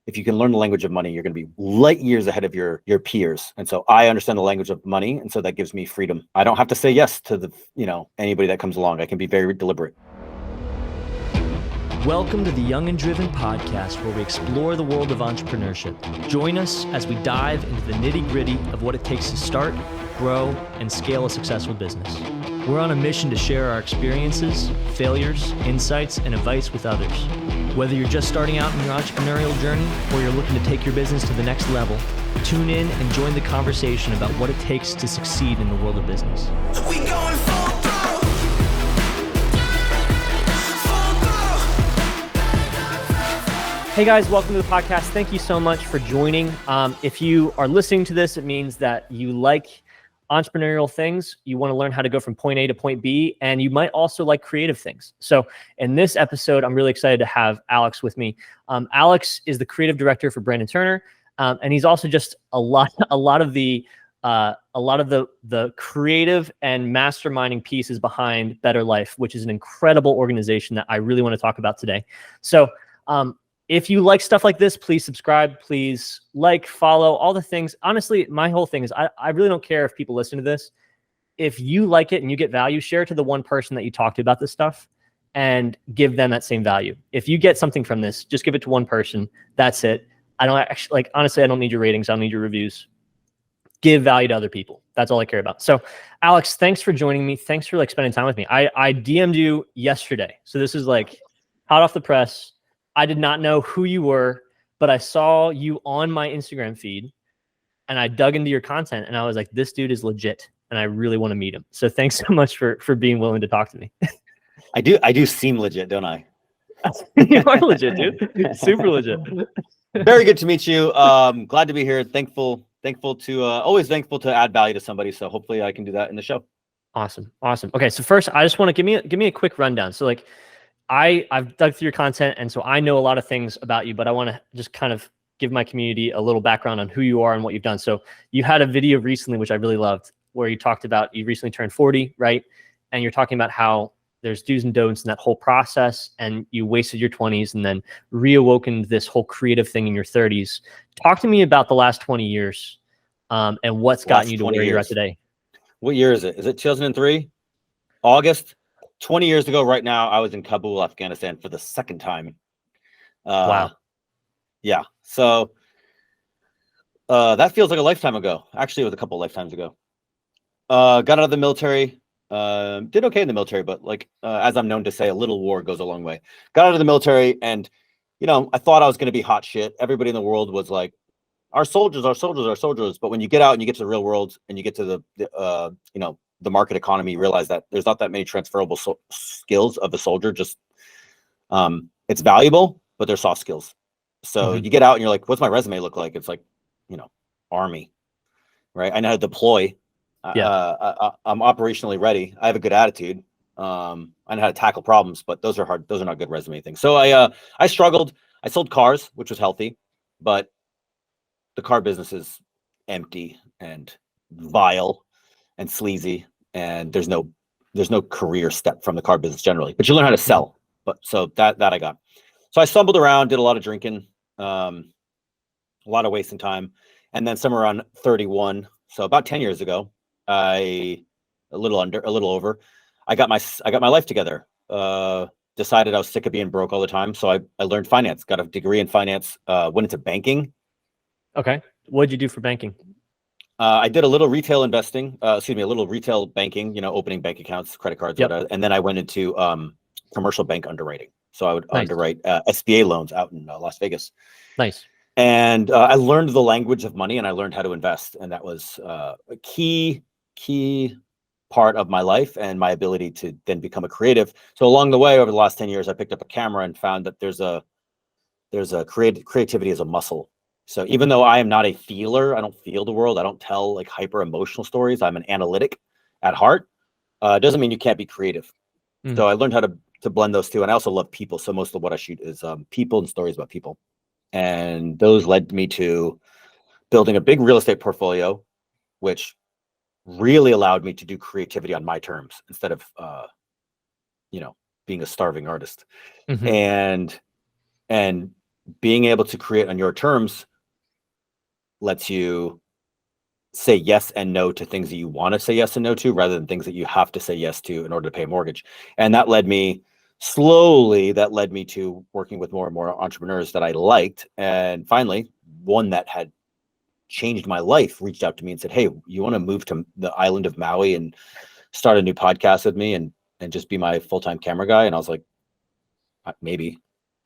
if you can learn the language of money, you're going to be light years ahead of your peers. And so I understand the language of money. And so that gives me freedom. I don't have to say yes to anybody that comes along. I can be very deliberate. Welcome to the Young and Driven Podcast, where we explore the world of entrepreneurship. Join us as we dive into the nitty-gritty of what it takes to start, grow, and scale a successful business. We're on a mission to share our experiences, failures, insights, and advice with others. Whether you're just starting out in your entrepreneurial journey or you're looking to take your business to the next level, tune in and join the conversation about what it takes to succeed in the world of business. We going full throttle. Hey guys, welcome to the podcast. Thank you so much for joining. If you are listening to this, it means that you like entrepreneurial things. You want to learn how to go from point A to point B, and you might also like creative things. So in this episode, I'm really excited to have Alex with me. Alex is the creative director for Brandon Turner, and he's also just a lot of the creative and masterminding pieces behind Better Life, which is an incredible organization that I really want to talk about today. So if you like stuff like this, please subscribe, please like, follow, all the things. Honestly, my whole thing is I really don't care if people listen to this. If you like it and you get value, share it to the one person that you talk to about this stuff and give them that same value. If you get something from this, just give it to one person. That's it. I don't actually, honestly, I don't need your ratings. I don't need your reviews. Give value to other people. That's all I care about. So Alex, thanks for joining me. Thanks for spending time with me. I DM'd you yesterday. So this is hot off the press. I did not know who you were, but I saw you on my Instagram feed and I dug into your content and I was like, this dude is legit and I really want to meet him. So thanks so much for being willing to talk to me. I do seem legit, don't I? You are legit, dude. Super legit. Very good to meet you. Glad to be here. Always thankful to add value to somebody. So hopefully I can do that in the show. Awesome. Okay. So first I just want to give me a quick rundown. So I've dug through your content, and so I know a lot of things about you, but I want to just kind of give my community a little background on who you are and what you've done. So you had a video recently, which I really loved, where you talked about you recently turned 40, right? And you're talking about how there's do's and don'ts in that whole process, and you wasted your 20s and then reawoken this whole creative thing in your 30s. Talk to me about the last 20 years and what's gotten you to where you're at today. What year is it? Is it 2003? August? 20 years ago right now, I was in Kabul, Afghanistan for the second time. Wow. Yeah. So that feels like a lifetime ago. Actually, it was a couple of lifetimes ago. Got out of the military. Did okay in the military, but as I'm known to say, a little war goes a long way. Got out of the military and, I thought I was going to be hot shit. Everybody in the world was like, our soldiers, our soldiers, our soldiers. But when you get out and you get to the real world and you get to the market economy, you realize that there's not that many transferable skills of a soldier. Just it's valuable, but they're soft skills. So you get out and you're like, what's my resume look like? It's like, Army, right? I know how to deploy. I'm operationally ready. I have a good attitude. I know how to tackle problems, but those are hard. Those are not good resume things. So I struggled. I sold cars, which was healthy, but the car business is empty and vile and sleazy, and there's no career step from the car business generally, but you learn how to sell. But so that I got. So I stumbled around, did a lot of drinking, a lot of wasting time, and then somewhere around 31, so about 10 years ago, a little over, I got my life together. Decided I was sick of being broke all the time, so I learned finance, got a degree in finance, went into banking. Okay, what did you do for banking? I did a little retail investing, a little retail banking, opening bank accounts, credit cards, whatever. And then I went into commercial bank underwriting. So I would underwrite SBA loans out in Las Vegas. Nice. And I learned the language of money and I learned how to invest. And that was a key part of my life and my ability to then become a creative. So along the way, over the last 10 years, I picked up a camera and found that there's a creativity as a muscle. So even though I am not a feeler, I don't feel the world. I don't tell hyper emotional stories. I'm an analytic at heart. It doesn't mean you can't be creative. So I learned how to blend those two. And I also love people. So most of what I shoot is people and stories about people. And those led me to building a big real estate portfolio, which really allowed me to do creativity on my terms instead of, being a starving artist. And being able to create on your terms lets you say yes and no to things that you want to say yes and no to, rather than things that you have to say yes to in order to pay a mortgage. And that led me to working with more and more entrepreneurs that I liked. And finally, one that had changed my life reached out to me and said, "Hey, you want to move to the island of Maui and start a new podcast with me and just be my full-time camera guy?" And I was like, maybe,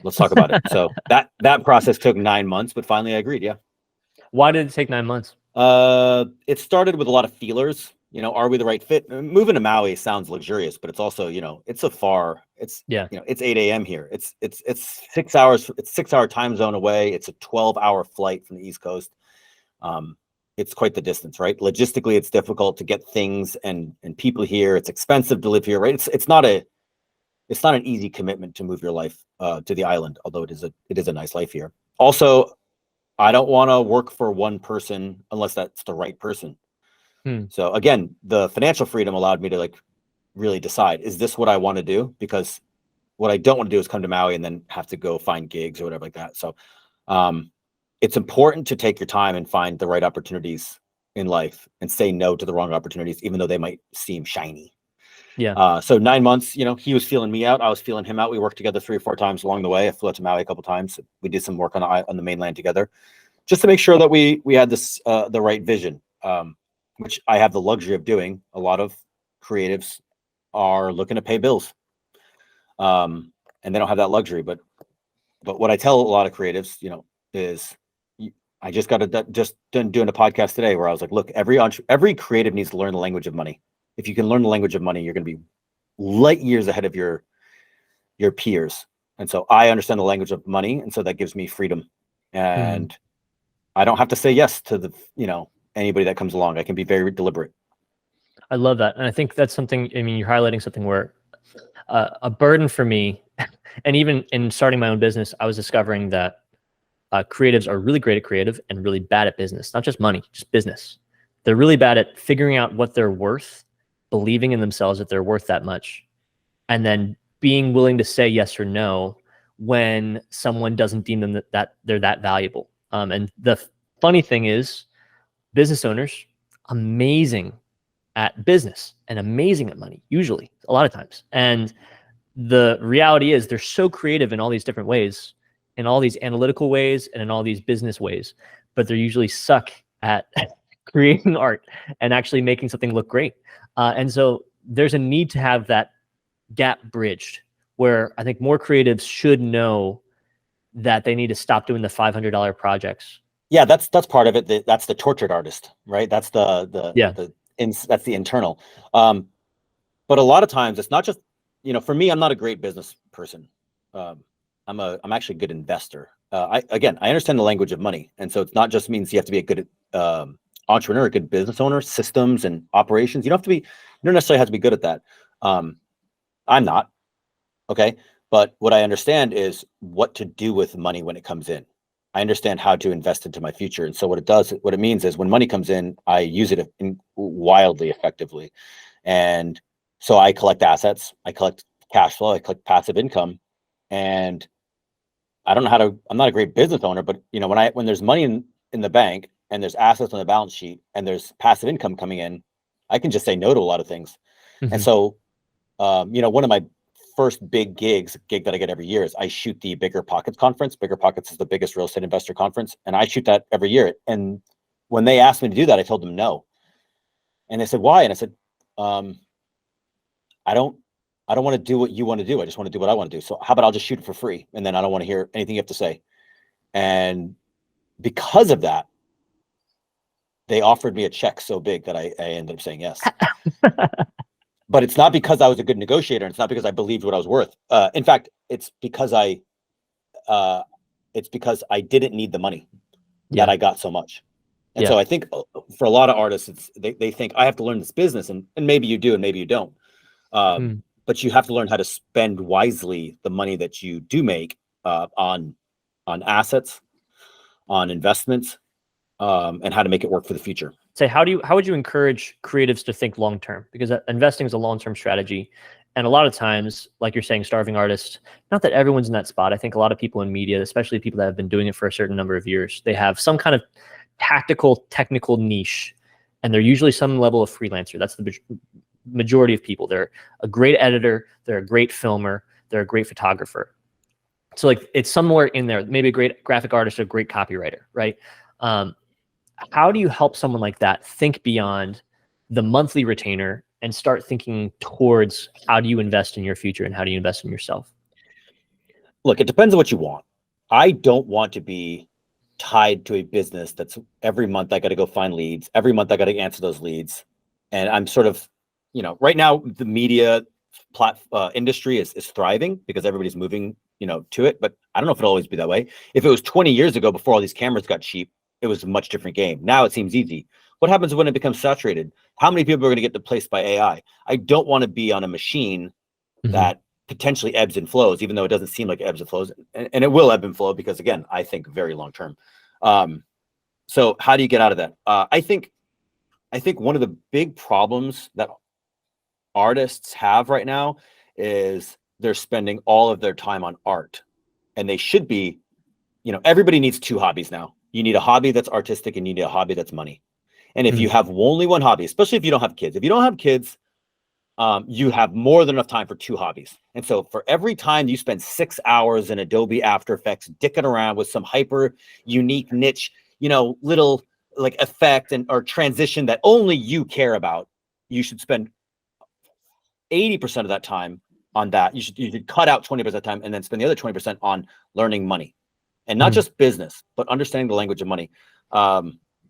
let's talk about it. So that process took 9 months, but finally I agreed. Yeah. Why did it take 9 months? It started with a lot of feelers. Are we the right fit? Moving to Maui sounds luxurious, but it's also, it's 8 a.m. here. It's 6 hours. It's 6 hour time zone away. It's a 12-hour flight from the East Coast. It's quite the distance, right? Logistically, it's difficult to get things and people here. It's expensive to live here, right? It's not an easy commitment to move your life to the island, although it is a nice life here. Also, I don't want to work for one person unless that's the right person. So again, the financial freedom allowed me to really decide, is this what I want to do? Because what I don't want to do is come to Maui and then have to go find gigs or whatever like that. So it's important to take your time and find the right opportunities in life and say no to the wrong opportunities, even though they might seem shiny. Yeah. So 9 months, he was feeling me out. I was feeling him out. We worked together 3 or 4 times along the way. I flew out to Maui a couple times. We did some work on the mainland together, just to make sure that we had this the right vision, which I have the luxury of doing. A lot of creatives are looking to pay bills, and they don't have that luxury. But what I tell a lot of creatives, is I just got done doing a podcast today where I was like, look, every creative needs to learn the language of money. If you can learn the language of money, you're going to be light years ahead of your peers. And so I understand the language of money, and so that gives me freedom. And I don't have to say yes to anybody that comes along. I can be very deliberate. I love that. And I think that's something, you're highlighting something where a burden for me, and even in starting my own business, I was discovering that creatives are really great at creative and really bad at business, not just money, just business. They're really bad at figuring out what they're worth, believing in themselves that they're worth that much, and then being willing to say yes or no when someone doesn't deem them that they're that valuable. And the funny thing is, business owners, amazing at business and amazing at money, usually, a lot of times. And the reality is they're so creative in all these different ways, in all these analytical ways and in all these business ways, but they usually suck at creating art and actually making something look great. And so there's a need to have that gap bridged, where I think more creatives should know that they need to stop doing the $500 projects. Yeah, that's part of it. That's the tortured artist, right? That's that's the internal. But a lot of times it's not just, for me, I'm not a great business person. I'm actually a good investor. I understand the language of money. And so it's not just means you have to be a good entrepreneur, a good business owner, systems and operations. You don't necessarily have to be good at that. I'm not. Okay. But what I understand is what to do with money when it comes in. I understand how to invest into my future. And so what it means is when money comes in, I use it wildly effectively. And so I collect assets, I collect cash flow, I collect passive income. And I don't know I'm not a great business owner, but when there's money in the bank and there's assets on the balance sheet and there's passive income coming in, I can just say no to a lot of things. And so, one of my first big gig that I get every year is I shoot the Bigger Pockets conference. Bigger Pockets is the biggest real estate investor conference, and I shoot that every year. And when they asked me to do that, I told them no. And they said, why? And I said, I don't want to do what you want to do. I just want to do what I want to do. So how about I'll just shoot it for free, and then I don't want to hear anything you have to say. And because of that, they offered me a check so big that I ended up saying yes. But it's not because I was a good negotiator. And it's not because I believed what I was worth. In fact, it's because I didn't need the money that I got so much. And so I think for a lot of artists, they think I have to learn this business, and maybe you do, and maybe you don't. But you have to learn how to spend wisely the money that you do make on assets, on investments, and how to make it work for the future. Say, how would you encourage creatives to think long term? Because investing is a long term strategy, And a lot of times, like you're saying, starving artists, not that everyone's in that spot. I think a lot of people in media, especially people that have been doing it for a certain number of years, they have some kind of tactical, technical niche, and they're usually some level of freelancer. That's the majority of people. They're a great editor, they're a great filmer, they're a great photographer. So like it's somewhere in there, maybe a great graphic artist or a great copywriter, right? How do you help someone like that think beyond the monthly retainer and start thinking towards how do you invest in your future and how do you invest in yourself? Look, it depends on what you want. I don't want to be tied to a business that's every month I got to go find leads. Every month I got to answer those leads. And I'm sort of, right now the media industry is thriving because everybody's moving, to it. But I don't know if it'll always be that way. If it was 20 years ago before all these cameras got cheap, it was a much different game. Now it seems easy. What happens when it becomes saturated? How many people are going to get replaced by AI? I don't want to be on a machine that potentially ebbs and flows, even though it doesn't seem like it ebbs and flows. And it will ebb and flow because, again, I think very long term. So how do you get out of that? I think one of the big problems that artists have right now is they're spending all of their time on art. And they should be, everybody needs two hobbies now. You need a hobby that's artistic and you need a hobby that's money. And if you have only one hobby, especially if you don't have kids, you have more than enough time for two hobbies. And so for every time you spend 6 hours in Adobe After Effects dicking around with some hyper unique niche, little like effect or transition that only you care about, you should spend 80% of that time on that. You should cut out 20% of that time and then spend the other 20% on learning money, and not just business, but understanding the language of money.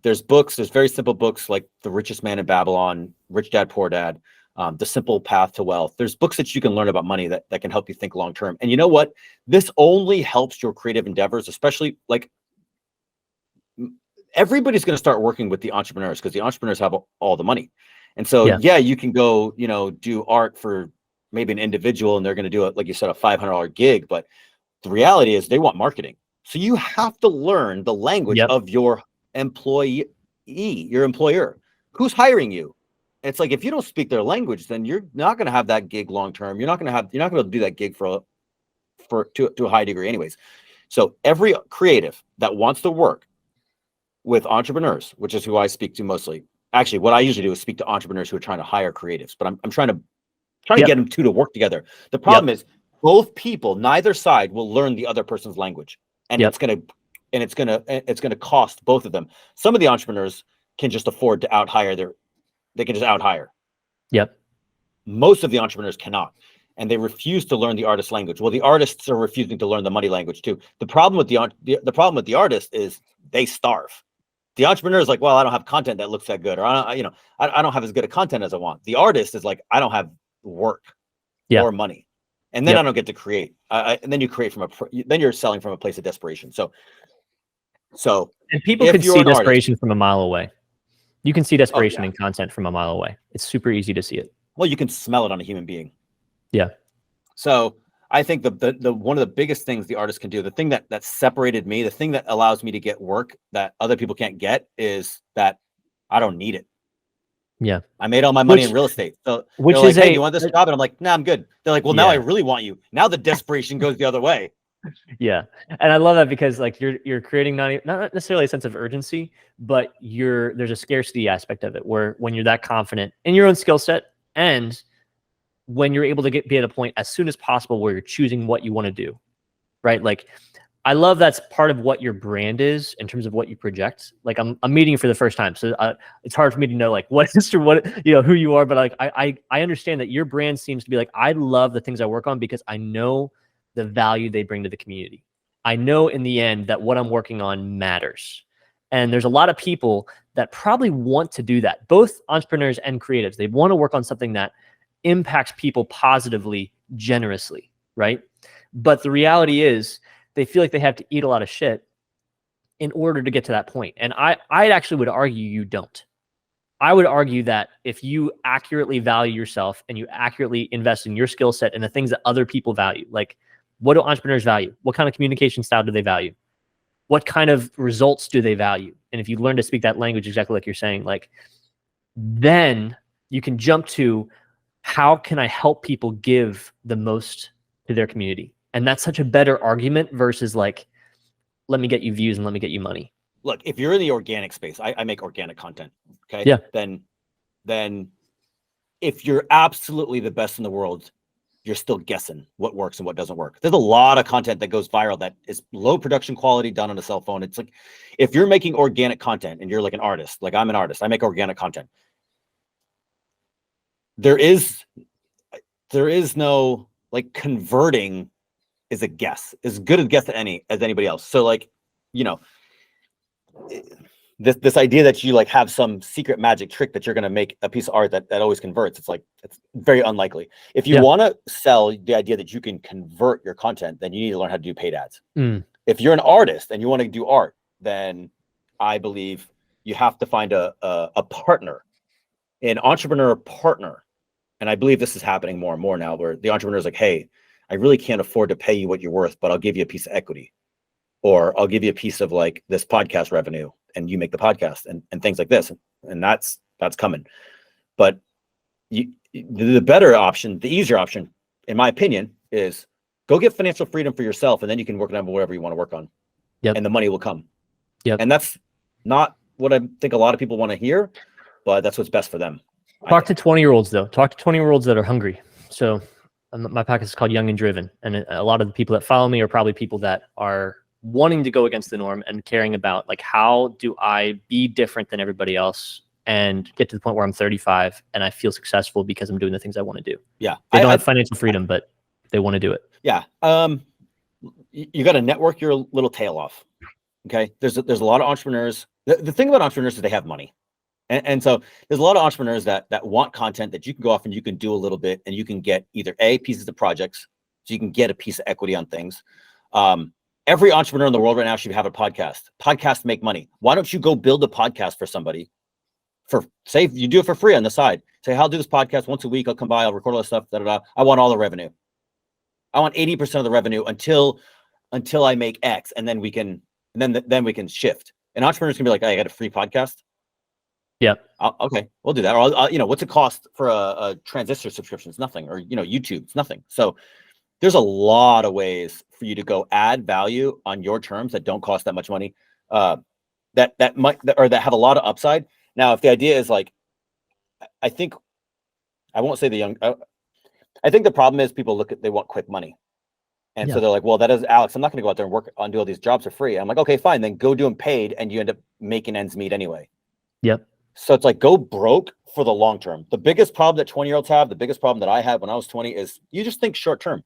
There's very simple books like The Richest Man in Babylon, Rich Dad, Poor Dad, The Simple Path to Wealth. There's books that you can learn about money that can help you think long term. And you know what? This only helps your creative endeavors, especially like everybody's going to start working with the entrepreneurs because the entrepreneurs have all the money. And so, yeah, you can go, do art for maybe an individual and they're going to do it, like you said, a $500 gig. But the reality is they want marketing. So you have to learn the language of your employee, your employer, who's hiring you. And it's like, if you don't speak their language, then you're not going to have that gig long term. You're not going to be able to do that gig to a high degree anyways. So every creative that wants to work with entrepreneurs, which is who I speak to mostly. Actually, what I usually do is speak to entrepreneurs who are trying to hire creatives, but I'm trying to get them to work together. The problem is both people, neither side will learn the other person's language. And it's going to cost both of them. Some of the entrepreneurs can just afford to they can just out-hire. Yep. Most of the entrepreneurs cannot. And they refuse to learn the artist language. Well, the artists are refusing to learn the money language too. The problem with the artist is they starve. The entrepreneur is like, well, I don't have content that looks that good, or I don't have as good a content as I want. The artist is like, I don't have work or money. And then I don't get to create. And then you create then you're selling from a place of desperation. So and people can see desperation from a mile away. You can see desperation in content from a mile away. It's super easy to see it. Well, you can smell it on a human being. Yeah. So I think the one of the biggest things the artist can do, the thing that separated me, the thing that allows me to get work that other people can't get, is that I don't need it. Yeah. I made all my money in real estate. So which like, is hey, you want this job? And I'm like, nah, I'm good. They're like, well, now I really want you. Now the desperation goes the other way. Yeah. And I love that because like you're creating not necessarily a sense of urgency, but there's a scarcity aspect of it where when you're that confident in your own skill set, and when you're able to be at a point as soon as possible where you're choosing what you want to do, right? Like, I love that's part of what your brand is in terms of what you project. Like I'm meeting you for the first time, so it's hard for me to know like who you are. But like I understand that your brand seems to be like, I love the things I work on because I know the value they bring to the community. I know in the end that what I'm working on matters. And there's a lot of people that probably want to do that, both entrepreneurs and creatives. They want to work on something that impacts people positively, generously, right? But the reality is they feel like they have to eat a lot of shit in order to get to that point. And I actually would argue you don't. I would argue that if you accurately value yourself and you accurately invest in your skill set and the things that other people value, like what do entrepreneurs value? What kind of communication style do they value? What kind of results do they value? And if you learn to speak that language exactly like you're saying, like, then you can jump to how can I help people give the most to their community? And that's such a better argument versus like, let me get you views and let me get you money. Look, if you're in the organic space, I make organic content. Okay. Yeah. Then if you're absolutely the best in the world, you're still guessing what works and what doesn't work. There's a lot of content that goes viral that is low production quality done on a cell phone. It's like, if you're making organic content and you're like an artist, like I'm an artist, I make organic content. There is no, like, converting is a guess, as good a guess as anybody else. So like, this idea that you like have some secret magic trick that you're going to make a piece of art that always converts, it's very unlikely. If you want to sell the idea that you can convert your content, then you need to learn how to do paid ads. If you're an artist and you want to do art, then I believe you have to find a partner, an entrepreneur partner. And I believe this is happening more and more now, where the entrepreneur is like, hey, I really can't afford to pay you what you're worth, but I'll give you a piece of equity, or I'll give you a piece of like this podcast revenue and you make the podcast and things like this. And that's coming. But the better option, the easier option, in my opinion, is go get financial freedom for yourself. And then you can work on whatever you want to work on. Yep. And the money will come. Yep. And that's not what I think a lot of people want to hear, but that's what's best for them. Talk to 20-year-olds though. Talk to 20-year-olds that are hungry. So my podcast is called Young and Driven. And a lot of the people that follow me are probably people that are wanting to go against the norm and caring about like, how do I be different than everybody else and get to the point where I'm 35 and I feel successful because I'm doing the things I want to do. Yeah. They don't have financial freedom, but they want to do it. Yeah. You got to network your little tail off. Okay. There's a lot of entrepreneurs. The thing about entrepreneurs is they have money. And so there's a lot of entrepreneurs that want content that you can go off and you can do a little bit and you can get either pieces of projects, so you can get a piece of equity on things. Every entrepreneur in the world right now should have a podcast. Podcasts make money. Why don't you go build a podcast for somebody say you do it for free on the side. Say, I'll do this podcast once a week. I'll come by, I'll record all this stuff. I want all the revenue. I want 80% of the revenue until I make X, and then we can shift. And entrepreneurs can be like, hey, I got a free podcast. Yeah. Okay, we'll do that. Or what's it cost for a transistor subscription? It's nothing. Or YouTube, it's nothing. So there's a lot of ways for you to go add value on your terms that don't cost that much money, that have a lot of upside. Now, if the idea is like, I think the problem is people they want quick money. And so they're like, well, that is Alex, I'm not going to go out there and work on do all these jobs for free. I'm like, okay, fine. Then go do them paid and you end up making ends meet anyway. Yep. So it's like, go broke for the long term. The biggest problem that 20-year-olds have, the biggest problem that I had when I was 20 is you just think short term.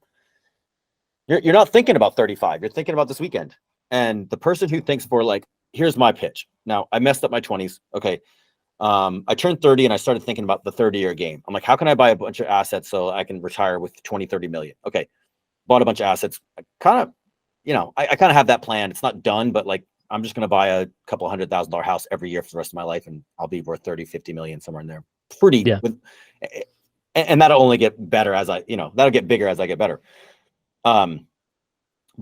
You're not thinking about 35. You're thinking about this weekend. And the person who thinks for like, here's my pitch. Now, I messed up my 20s. Okay. I turned 30 and I started thinking about the 30-year game. I'm like, how can I buy a bunch of assets so I can retire with 20, 30 million? Okay. Bought a bunch of assets. I kind of have that plan. It's not done, but like, I'm just going to buy a couple $100,000 house every year for the rest of my life. And I'll be worth 30, 50 million somewhere in there. And that'll only get better that'll get bigger as I get better. But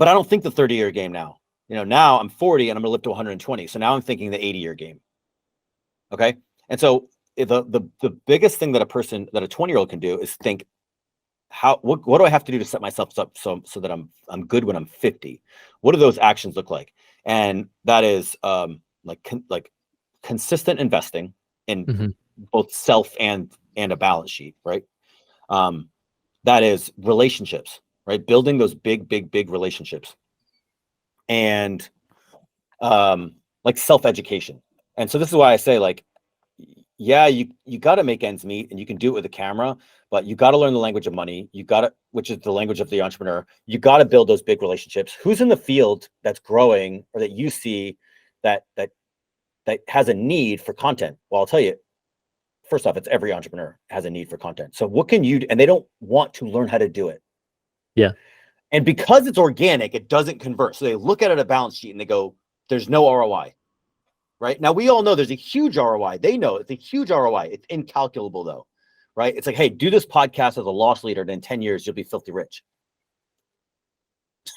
I don't think the 30-year game now. Now I'm 40 and I'm going to live to 120. So now I'm thinking the 80-year game. Okay. And so the biggest thing that a 20-year-old can do is think, what do I have to do to set myself up so that I'm good when I'm 50? What do those actions look like? And that is like consistent investing in both self and a balance sheet, right? That is relationships, right? Building those big relationships, and like self-education. And so this is why I say, like, yeah, you got to make ends meet, and you can do it with a camera, but you got to learn the language of money. Which is the language of the entrepreneur. You got to build those big relationships. Who's in the field that's growing, or that you see that has a need for content? Well, I'll tell you, first off, it's every entrepreneur has a need for content. So what can you do? And they don't want to learn how to do it. Yeah. And because it's organic, it doesn't convert. So they look at it, a balance sheet, and they go, there's no ROI. Right now, we all know there's a huge ROI. They know it's a huge ROI. It's incalculable though, right? It's like, hey, do this podcast as a loss leader, and in 10 years, you'll be filthy rich.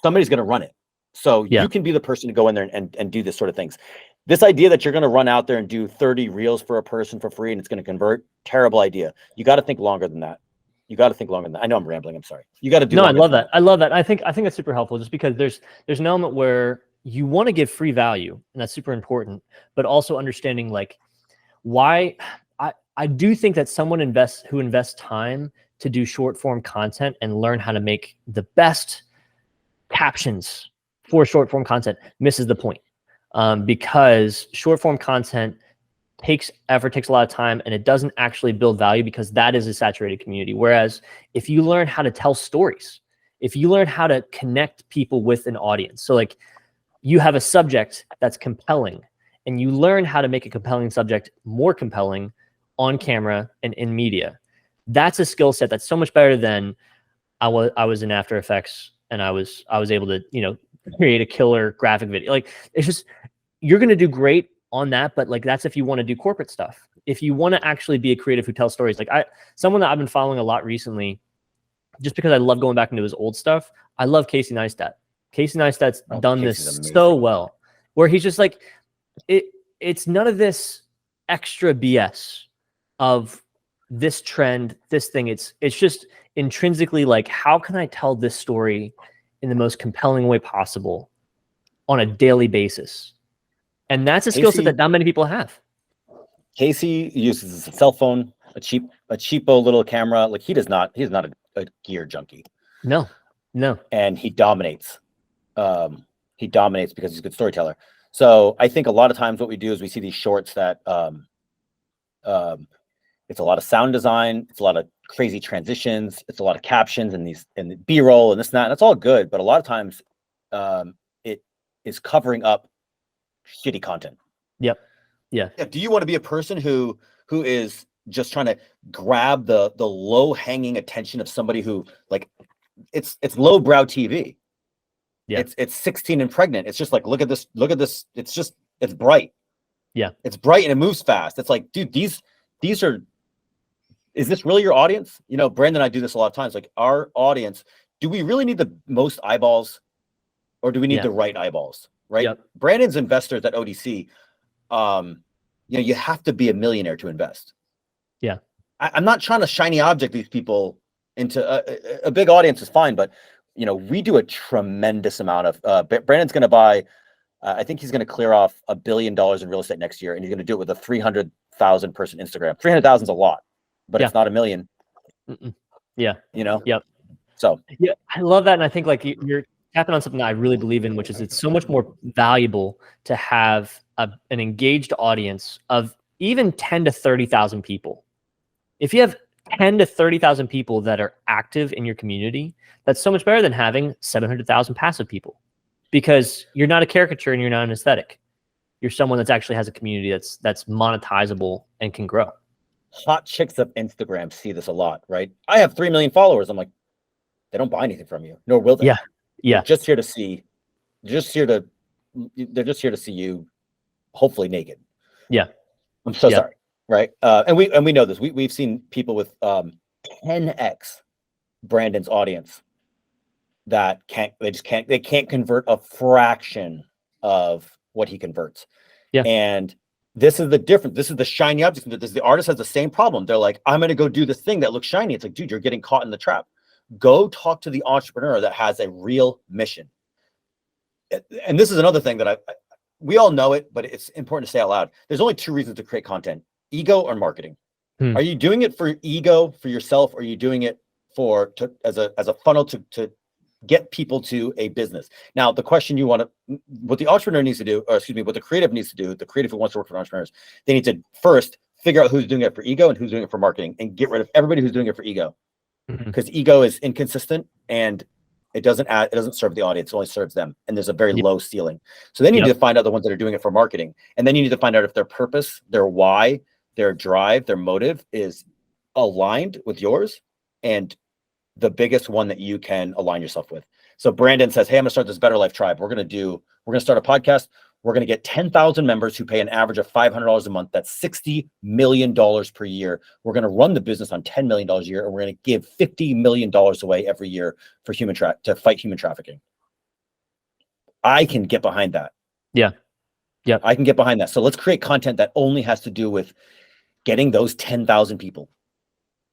Somebody's going to run it. So you can be the person to go in there and do this sort of things. This idea that you're going to run out there and do 30 reels for a person for free and it's going to convert, terrible idea. You got to think longer than that. You got to think longer than that. I know I'm rambling. I'm sorry. You got to do. No, I longer love than that. I love that. I think that's super helpful just because there's an element where you want to give free value, and that's super important, but also understanding like why I do think that someone who invests time to do short form content and learn how to make the best captions for short form content misses the point. Because short form content takes effort, takes a lot of time, and it doesn't actually build value because that is a saturated community. Whereas if you learn how to tell stories, if you learn how to connect people with an audience, so like you have a subject that's compelling and you learn how to make a compelling subject more compelling on camera and in media, that's a skill set that's so much better than I was in After Effects and I was able to, create a killer graphic video. Like, it's just, you're going to do great on that, but like, that's if you want to do corporate stuff. If you want to actually be a creative who tells stories, like someone that I've been following a lot recently, just because I love going back into his old stuff, I love Casey Neistat. Casey Neistat's done Casey's this amazing. so well, where he's just like, it's none of this extra BS of this trend, this thing. It's just intrinsically like, how can I tell this story in the most compelling way possible on a daily basis? And that's a skill set that not many people have. Casey uses a cell phone, a cheapo little camera. Like he's not a gear junkie. No. And he dominates. He dominates because he's a good storyteller. So I think a lot of times what we do is we see these shorts that it's a lot of sound design, it's a lot of crazy transitions, it's a lot of captions and the B-roll and this and that. And it's all good, but a lot of times it is covering up shitty content. Yep. Yeah. Do you want to be a person who is just trying to grab the low hanging attention of somebody who, like, it's lowbrow TV? Yeah. It's 16 and pregnant. It's just like, look at this. It's bright. Yeah. It's bright and it moves fast. It's like, dude, these are, is this really your audience? Brandon and I do this a lot of times. Like, our audience, do we really need the most eyeballs or do we need the right eyeballs? Right. Yep. Brandon's investors at ODC, you have to be a millionaire to invest. Yeah. I'm not trying to shiny object these people into a big audience is fine, but we do a tremendous amount of Brandon's going to buy, I think he's going to clear off $1 billion in real estate next year. And he's going to do it with a 300,000 person Instagram. 300,000 is a lot, but it's not a million. Yeah. Yep. So yeah, I love that. And I think like you're tapping on something that I really believe in, which is it's so much more valuable to have an engaged audience of even 10 to 30,000 people. If you have 10 to 30,000 people that are active in your community, that's so much better than having 700,000 passive people, because you're not a caricature and you're not an aesthetic. You're someone that's actually has a community that's monetizable and can grow. Hot chicks of Instagram see this a lot, right? I have 3 million followers. I'm like, they don't buy anything from you, nor will they. Yeah. They're just here to see you, hopefully naked. Yeah. I'm so sorry. Right. And we know this. We've seen people with 10x Brandon's audience that they can't convert a fraction of what he converts. Yeah. And this is the difference. This is the shiny object. The artist has the same problem. They're like, I'm going to go do this thing that looks shiny. It's like, dude, you're getting caught in the trap. Go talk to the entrepreneur that has a real mission. And this is another thing that we all know it, but it's important to say out loud. There's only 2 reasons to create content: ego or marketing. Are you doing it for ego, for yourself, or are you doing it as a funnel to get people to a business? Now, the question what the entrepreneur needs to do, or excuse me, what the creative needs to do, the creative who wants to work for entrepreneurs, they need to first figure out who's doing it for ego and who's doing it for marketing, and get rid of everybody who's doing it for ego, because ego is inconsistent and it doesn't serve the audience. It only serves them, and there's a very low ceiling. So then you need to find out the ones that are doing it for marketing, and then you need to find out if their purpose, their why, their drive, their motive is aligned with yours, and the biggest one that you can align yourself with. So Brandon says, hey, I'm gonna start this Better Life Tribe. We're gonna start a podcast. We're gonna get 10,000 members who pay an average of $500 a month. That's $60 million per year. We're gonna run the business on $10 million a year, and we're gonna give $50 million away every year for to fight human trafficking. I can get behind that. Yeah. I can get behind that. So let's create content that only has to do with getting those 10,000 people.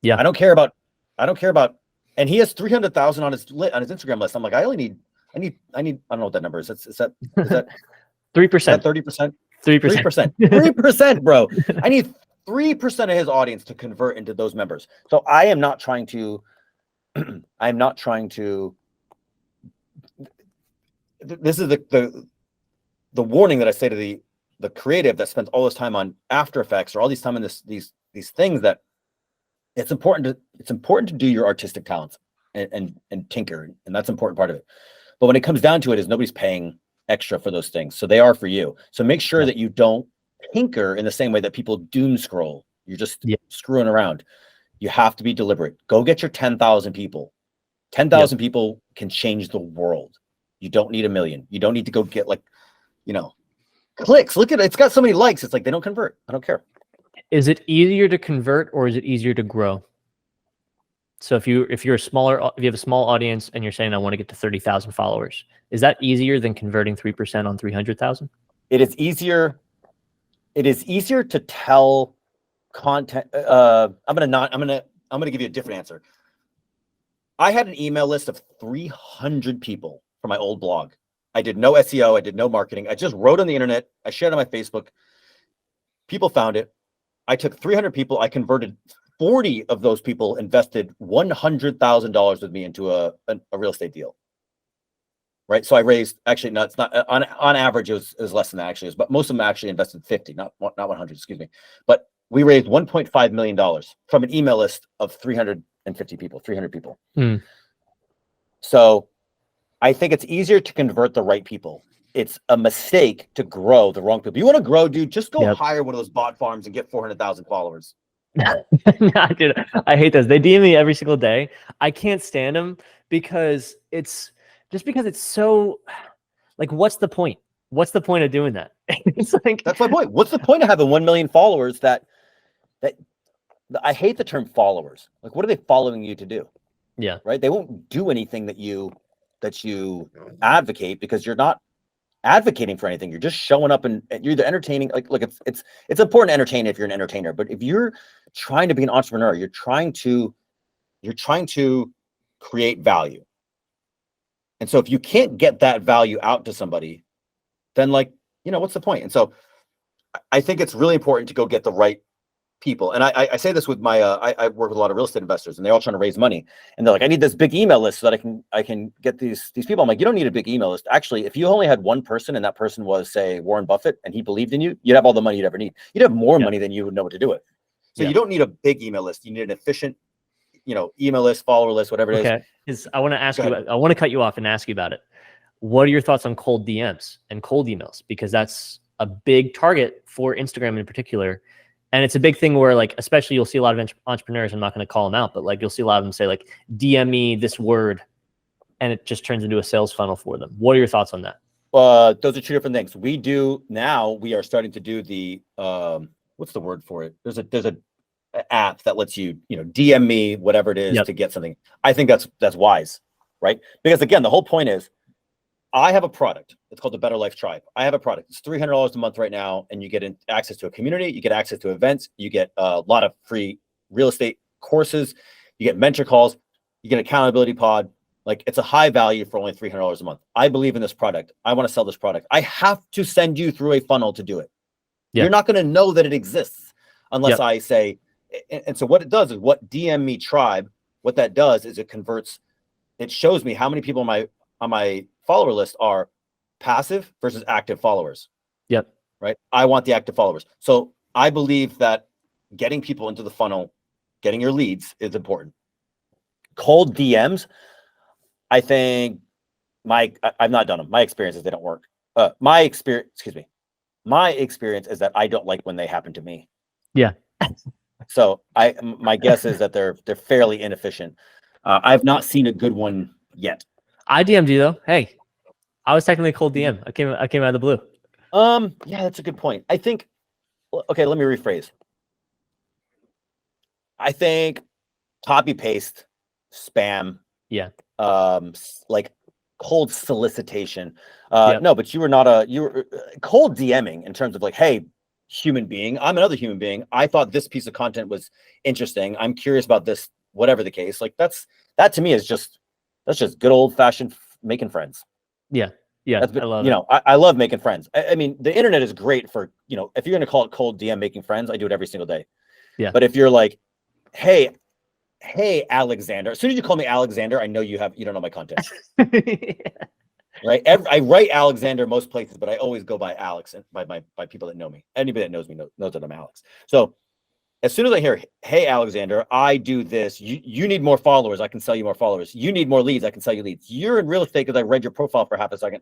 Yeah. I don't care about I don't care about, and he has 300,000 on his Instagram list. I'm like, I need, I don't know what that number is. Is that 3%. 30%? 3%. 3%, bro. I need 3% of his audience to convert into those members. So I am not trying to, this is the warning that I say to the creative that spends all this time on After Effects or all these time in these things, that it's important to do your artistic talents and tinker, and that's an important part of it. But when it comes down to it, is nobody's paying extra for those things, so they are for you. So make sure that you don't tinker in the same way that people doom scroll. You're just screwing around. You have to be deliberate. Go get your 10,000 people. 10,000 people can change the world. You don't need 1 million. You don't need to go get clicks. Look at it. It's got so many likes. It's like they don't convert. I don't care. Is it easier to convert or is it easier to grow? So if you have a small audience and you're saying I want to get to 30,000 followers, is that easier than converting 3% on 300,000? It is easier. It is easier to tell content. I'm gonna give you a different answer. I had an email list of 300 people for my old blog. I did no SEO. I did no marketing. I just wrote on the internet. I shared on my Facebook. People found it. I took 300 people. I converted 40 of those people, invested $100,000 with me into a real estate deal. Right. So I raised, actually, no, it's not on average. It was less than that actually, but most of them actually invested 50, not 100, excuse me. But we raised $1.5 million from an email list of 350 people, 300 people. So I think it's easier to convert the right people. It's a mistake to grow the wrong people. You want to grow, dude, just go hire one of those bot farms and get 400,000 followers. Dude, I hate those. They DM me every single day. I can't stand them because it's so, like, what's the point? What's the point of doing that? It's like, that's my point. What's the point of having 1 million followers that I hate the term followers. Like, what are they following you to do? Yeah. Right. They won't do anything that you advocate, because you're not advocating for anything. You're just showing up and you're either entertaining. Like, look, it's important to entertain if you're an entertainer, but if you're trying to be an entrepreneur, you're trying to create value. And so if you can't get that value out to somebody, then, like, what's the point? And so I think it's really important to go get the right people. And I say this with my I work with a lot of real estate investors, and they're all trying to raise money, and they're like, I need this big email list so that I can get these people. I'm like, you don't need a big email list. Actually, if you only had one person and that person was, say, Warren Buffett, and he believed in you, you'd have all the money you'd ever need. You'd have more money than you would know what to do with. So you don't need a big email list. You need an efficient, email list, follower list, whatever it is. Okay. I want to ask you, I want to cut you off and ask you about it. What are your thoughts on cold DMs and cold emails? Because that's a big target for Instagram in particular. And it's a big thing where, like, especially you'll see a lot of entrepreneurs, I'm not going to call them out, but, like, you'll see a lot of them say, like, DM me this word, and it just turns into a sales funnel for them. What are your thoughts on that? Those are two different things. We are starting to do the, what's the word for it? There's a app that lets you, DM me whatever it is to get something. I think that's wise, right? Because, again, the whole point is, I have a product. It's called the Better Life Tribe. I have a product. It's $300 a month right now, and you get access to a community. You get access to events. You get a lot of free real estate courses. You get mentor calls. You get an accountability pod. Like, it's a high value for only $300 a month. I believe in this product. I want to sell this product. I have to send you through a funnel to do it. You're not going to know that it exists unless I say. And so what it does is, what DM Me Tribe, what that does is it converts. It shows me how many people on my follower list are passive versus active followers. Yep. Right. I want the active followers. So I believe that getting people into the funnel, getting your leads, is important. Cold DMs, I think I've not done them. My experience is they don't work. My experience is that I don't like when they happen to me. Yeah. So my guess is that they're fairly inefficient. I've not seen a good one yet. I DM'd you though. Hey, I was technically a cold DM. I came out of the blue. Yeah, that's a good point. I think, okay, let me rephrase. I think copy paste, spam, like cold solicitation. No, but you were cold DMing in terms of, like, hey, human being, I'm another human being. I thought this piece of content was interesting. I'm curious about this whatever the case. Like that to me is that's just good old fashioned making friends. Yeah. Yeah. That's, I love you it. know, I love making friends. I mean, the internet is great for, you know, if you're going to call it cold DM making friends, I do it every single day. Yeah. But if you're like, hey, Alexander, as soon as you call me Alexander, I know you don't know my content. Right. I write Alexander most places, but I always go by Alex and by people that know me. Anybody that knows me knows that I'm Alex. So as soon as I hear, hey, Alexander, I do this, you need more followers, I can sell you more followers. You need more leads, I can sell you leads. You're in real estate because I read your profile for half a second.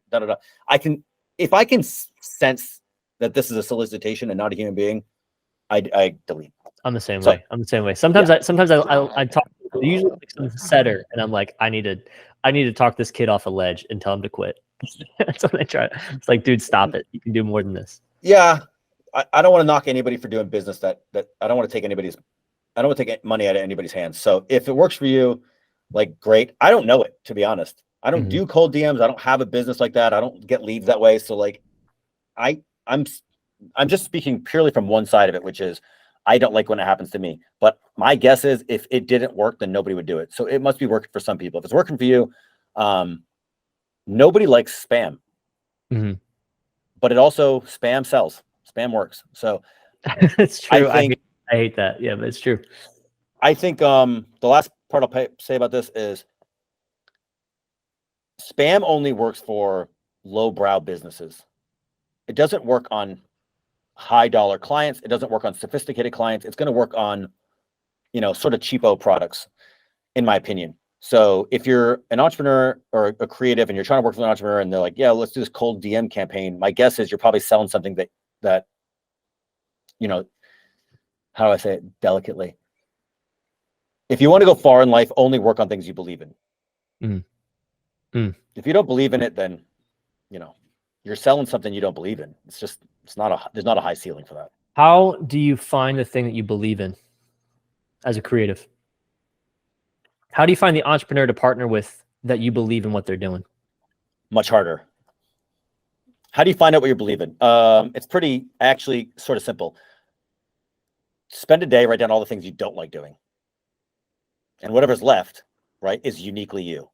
If I can sense that this is a solicitation and not a human being, I delete. I'm the same way. I'm the same way. Sometimes I talk usually like some setter, and I'm like, I need to talk this kid off a ledge and tell him to quit. That's what I try. It's like, dude, stop it. You can do more than this. Yeah. I don't want to knock anybody for doing business that I don't want to take money out of anybody's hands. So if it works for you, like, great. I don't know it, to be honest. I don't do cold DMs. I don't have a business like that. I don't get leads that way. So like, I'm just speaking purely from one side of it, which is I don't like when it happens to me. But my guess is if it didn't work, then nobody would do it. So it must be working for some people. If it's working for you, nobody likes spam. But it also spam sells. Spam works. So it's true. I hate that. Yeah, but it's true. I think the last part I'll say about this is spam only works for lowbrow businesses. It doesn't work on high dollar clients. It doesn't work on sophisticated clients. It's going to work on, you know, sort of cheapo products, in my opinion. So if you're an entrepreneur or a creative and you're trying to work with an entrepreneur and they're like, yeah, let's do this cold DM campaign, my guess is you're probably selling something that, you know, how do I say it delicately? If you want to go far in life, only work on things you believe in. If you don't believe in it, then, you know, you're selling something you don't believe in. There's not a high ceiling for that. How do you find the thing that you believe in as a creative? How do you find the entrepreneur to partner with that you believe in what they're doing? Much harder. How do you find out what you believe in? It's pretty actually sort of simple. Spend a day, write down all the things you don't like doing. And whatever's left, right, is uniquely you.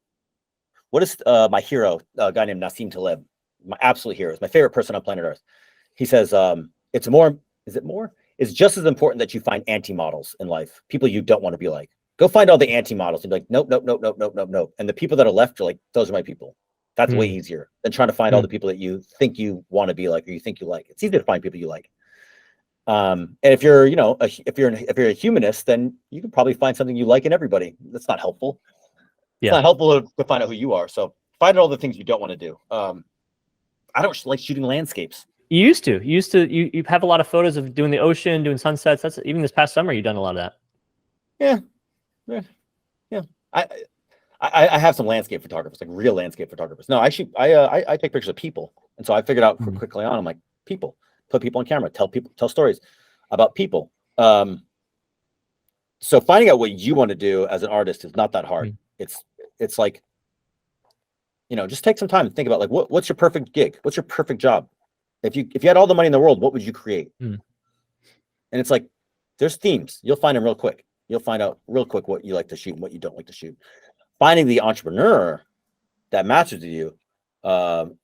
What is my hero, a guy named Nassim Taleb, my absolute hero, is my favorite person on planet Earth. He says, it's just as important that you find anti-models in life, people you don't want to be like. Go find all the anti-models and be like, nope. And the people that are left are like, those are my people. That's way easier than trying to find all the people that you think you want to be like, or you think you like. It's easy to find people you like. And if you're, you know, if you're a humanist, then you can probably find something you like in everybody. That's not helpful. Yeah. It's not helpful to find out who you are. So find all the things you don't want to do. I don't like shooting landscapes. You used to you have a lot of photos of doing the ocean, doing sunsets. That's even this past summer you've done a lot of that. Yeah. I have some landscape photographers, like real landscape photographers. No, I take pictures of people. And so I figured out quickly on, I'm like, people, put people on camera, tell stories about people. So finding out what you want to do as an artist is not that hard. It's like, you know, just take some time and think about like, what's your perfect gig? What's your perfect job? If you had all the money in the world, what would you create? And it's like, there's themes. You'll find them real quick. You'll find out real quick what you like to shoot and what you don't like to shoot. Finding the entrepreneur that matches with you,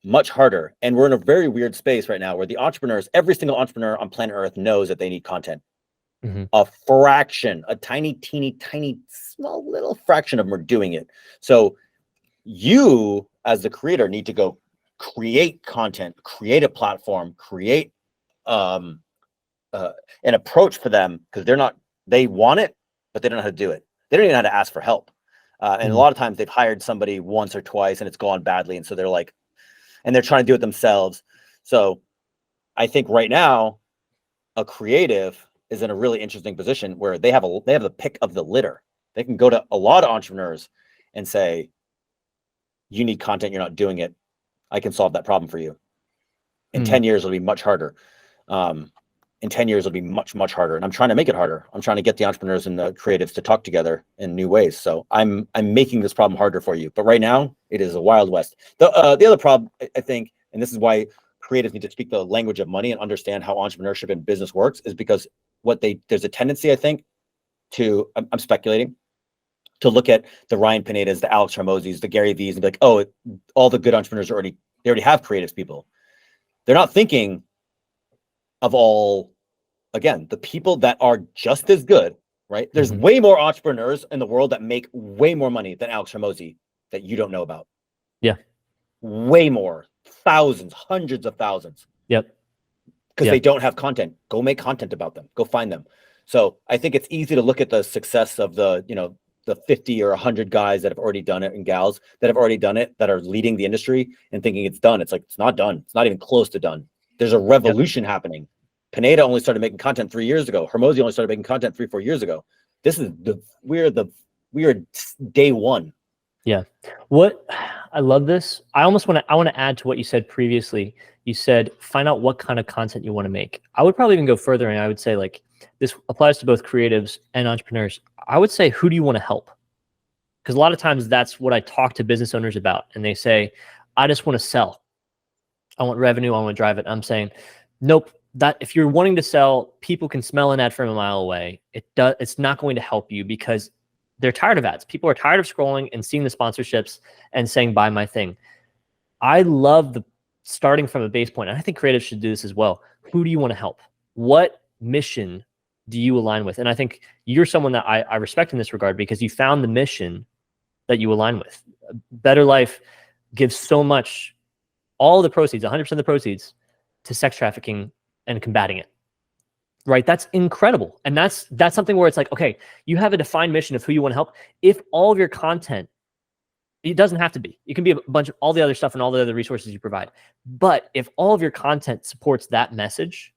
much harder. And we're in a very weird space right now where the entrepreneurs, every single entrepreneur on planet Earth knows that they need content. A fraction, a tiny, teeny, tiny, small little fraction of them are doing it. So you, as the creator, need to go create content, create a platform, create an approach for them, because they want it, but they don't know how to do it. They don't even know how to ask for help. And a lot of times they've hired somebody once or twice and it's gone badly. And so they're like, and they're trying to do it themselves. So I think right now, a creative is in a really interesting position where they have the pick of the litter. They can go to a lot of entrepreneurs and say, you need content, you're not doing it. I can solve that problem for you. In 10 years, it'll be much harder. In 10 years, it'll be much, much harder. And I'm trying to make it harder. I'm trying to get the entrepreneurs and the creatives to talk together in new ways. So I'm making this problem harder for you. But right now, it is a wild west. The other problem, I think, and this is why creatives need to speak the language of money and understand how entrepreneurship and business works, is because there's a tendency, I think, I'm speculating, to look at the Ryan Pinedas, the Alex Hormozis, the Gary V's, and be like, oh, all the good entrepreneurs they already have creatives people. They're not thinking of all, again, the people that are just as good, right? There's way more entrepreneurs in the world that make way more money than Alex Hormozi that you don't know about. Yeah. Way more. Thousands, hundreds of thousands. Yep. Because they don't have content. Go make content about them. Go find them. So I think it's easy to look at the success of the 50 or 100 guys that have already done it and gals that have already done it, that are leading the industry and thinking it's done. It's like, it's not done. It's not even close to done. There's a revolution happening. Pineda only started making content 3 years ago. Hormozi only started making content 3-4 years ago. We are day one. Yeah. What I love this. I want to add to what you said previously. You said, find out what kind of content you want to make. I would probably even go further, and I would say, like, this applies to both creatives and entrepreneurs. I would say, who do you want to help? Because a lot of times that's what I talk to business owners about. And they say, I just want to sell. I want revenue. I want to drive it. I'm saying, nope. That if you're wanting to sell, people can smell an ad from a mile away. It's not going to help you because they're tired of ads. People are tired of scrolling and seeing the sponsorships and saying, buy my thing. I love the starting from a base point. And I think creatives should do this as well. Who do you want to help? What mission do you align with? And I think you're someone that I respect in this regard because you found the mission that you align with. A Better Life gives so much, all the proceeds, 100% of the proceeds, to sex trafficking and combating it. Right? That's incredible. And that's something where it's like, okay, you have a defined mission of who you want to help. If all of your content, it doesn't have to be. It can be a bunch of all the other stuff and all the other resources you provide. But if all of your content supports that message,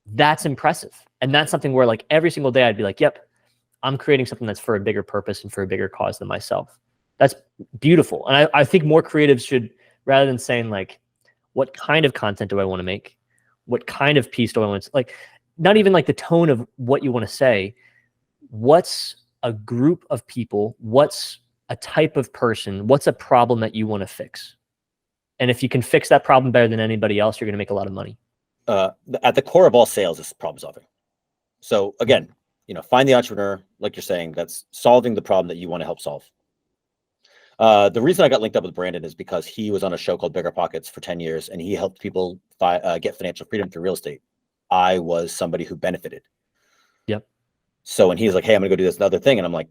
that's impressive. And that's something where, like, every single day I'd be like, yep, I'm creating something that's for a bigger purpose and for a bigger cause than myself. That's beautiful. And I think more creatives should, rather than saying, like, what kind of content do I want to make? What kind of piece do I want to, like, not even like the tone of what you want to say. What's a group of people? What's a type of person? What's a problem that you want to fix? And if you can fix that problem better than anybody else, you're going to make a lot of money. At the core of all sales is problem solving. So again, find the entrepreneur, like you're saying, that's solving the problem that you want to help solve. The reason I got linked up with Brandon is because he was on a show called Bigger Pockets for 10 years, and he helped people get financial freedom through real estate. I was somebody who benefited. Yep. So when he's like, hey, I'm going to go do this other thing. And I'm like,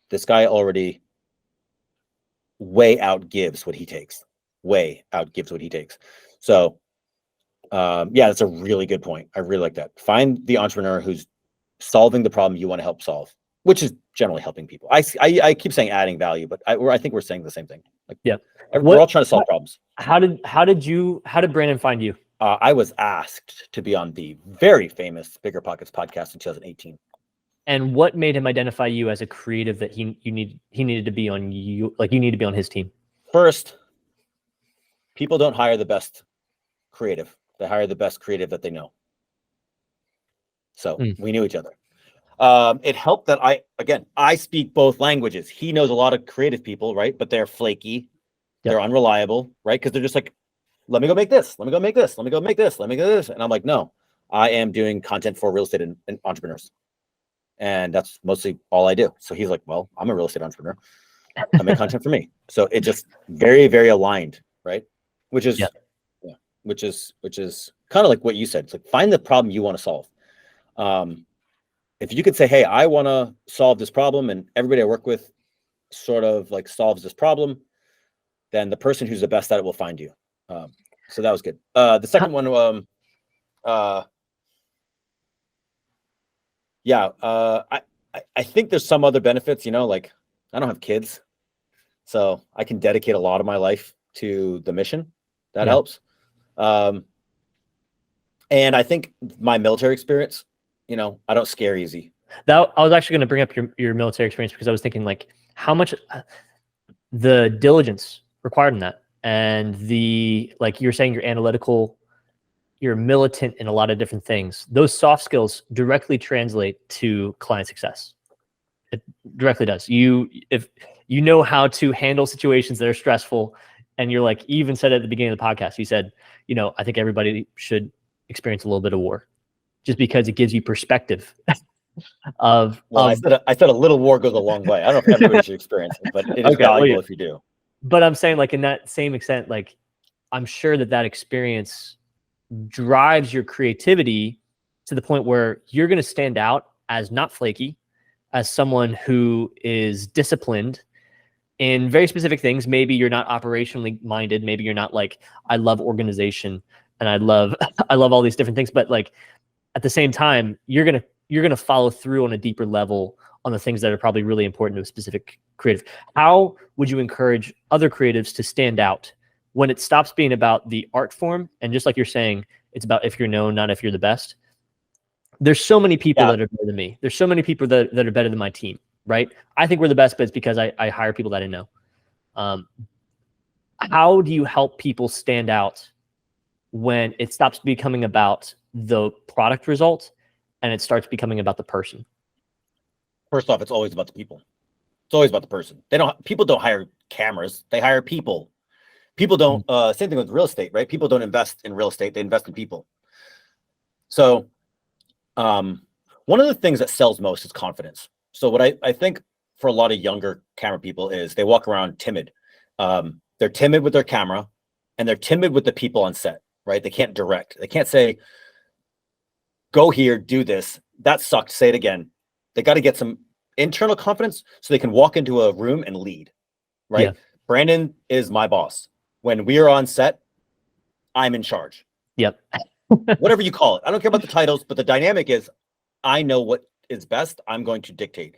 this guy already way outgives what he takes. So that's a really good point. I really like that. Find the entrepreneur who's solving the problem you want to help solve, which is generally helping people. I keep saying adding value, but I think we're saying the same thing. Like, yeah, we're all trying to solve problems. How did Brandon find you? I was asked to be on the very famous Bigger Pockets podcast in 2018. And what made him identify you as a creative that he needed to be on you, like you need to be on his team? First, people don't hire the best creative. They hire the best creative that they know. So we knew each other. It helped that I speak both languages. He knows a lot of creative people, right? But they're flaky. Yep. They're unreliable, right? Because they're just like, let me go make this. Let me go make this. Let me go make this. Let me go this. And I'm like, no, I am doing content for real estate and entrepreneurs. And that's mostly all I do. So he's like, well, I'm a real estate entrepreneur. I make content for me. So it just very, very aligned, right? Which is kind of like what you said. It's like, find the problem you want to solve. If you could say, hey, I want to solve this problem, and everybody I work with sort of like solves this problem, then the person who's the best at it will find you. So that was good. The second one, I think there's some other benefits, like I don't have kids, so I can dedicate a lot of my life to the mission. That helps. And I think my military experience, I don't scare easy. I was actually going to bring up your military experience because I was thinking, like, how much the diligence required in that, and like you're saying, you're analytical, you're militant in a lot of different things. Those soft skills directly translate to client success. It directly does. If you know how to handle situations that are stressful, and you're like, you even said at the beginning of the podcast, you said, I think everybody should experience a little bit of war, just because it gives you perspective. Well, I said a little war goes a long way. I don't know if everybody should experience it, but it is Okay, well, valuable yeah. if you do. But I'm saying, like, in that same extent, like, I'm sure that experience drives your creativity to the point where you're going to stand out as not flaky, as someone who is disciplined in very specific things. Maybe you're not operationally minded. Maybe you're not like, I love organization and I love I love all these different things. But like at the same time, you're gonna follow through on a deeper level on the things that are probably really important to a specific creative. How would you encourage other creatives to stand out when it stops being about the art form? And just like you're saying, it's about if you're known, not if you're the best. There's so many people that are better than me. There's so many people that are better than my team, right? I think we're the best, but it's because I hire people that I know. How do you help people stand out when it stops becoming about the product result and it starts becoming about the person? First off, it's always about the people. It's always about the person. People don't hire cameras. They hire people. People don't, same thing with real estate, right? People don't invest in real estate. They invest in people. So one of the things that sells most is confidence. So what I think for a lot of younger camera people is they walk around timid. They're timid with their camera and they're timid with the people on set, right? They can't direct. They can't say, go here, do this. That sucked. Say it again. They got to get some internal confidence so they can walk into a room and lead, right? Yeah. Brandon is my boss. When we are on set, I'm in charge. Yep. Whatever you call it. I don't care about the titles, but the dynamic is I know what is best. I'm going to dictate.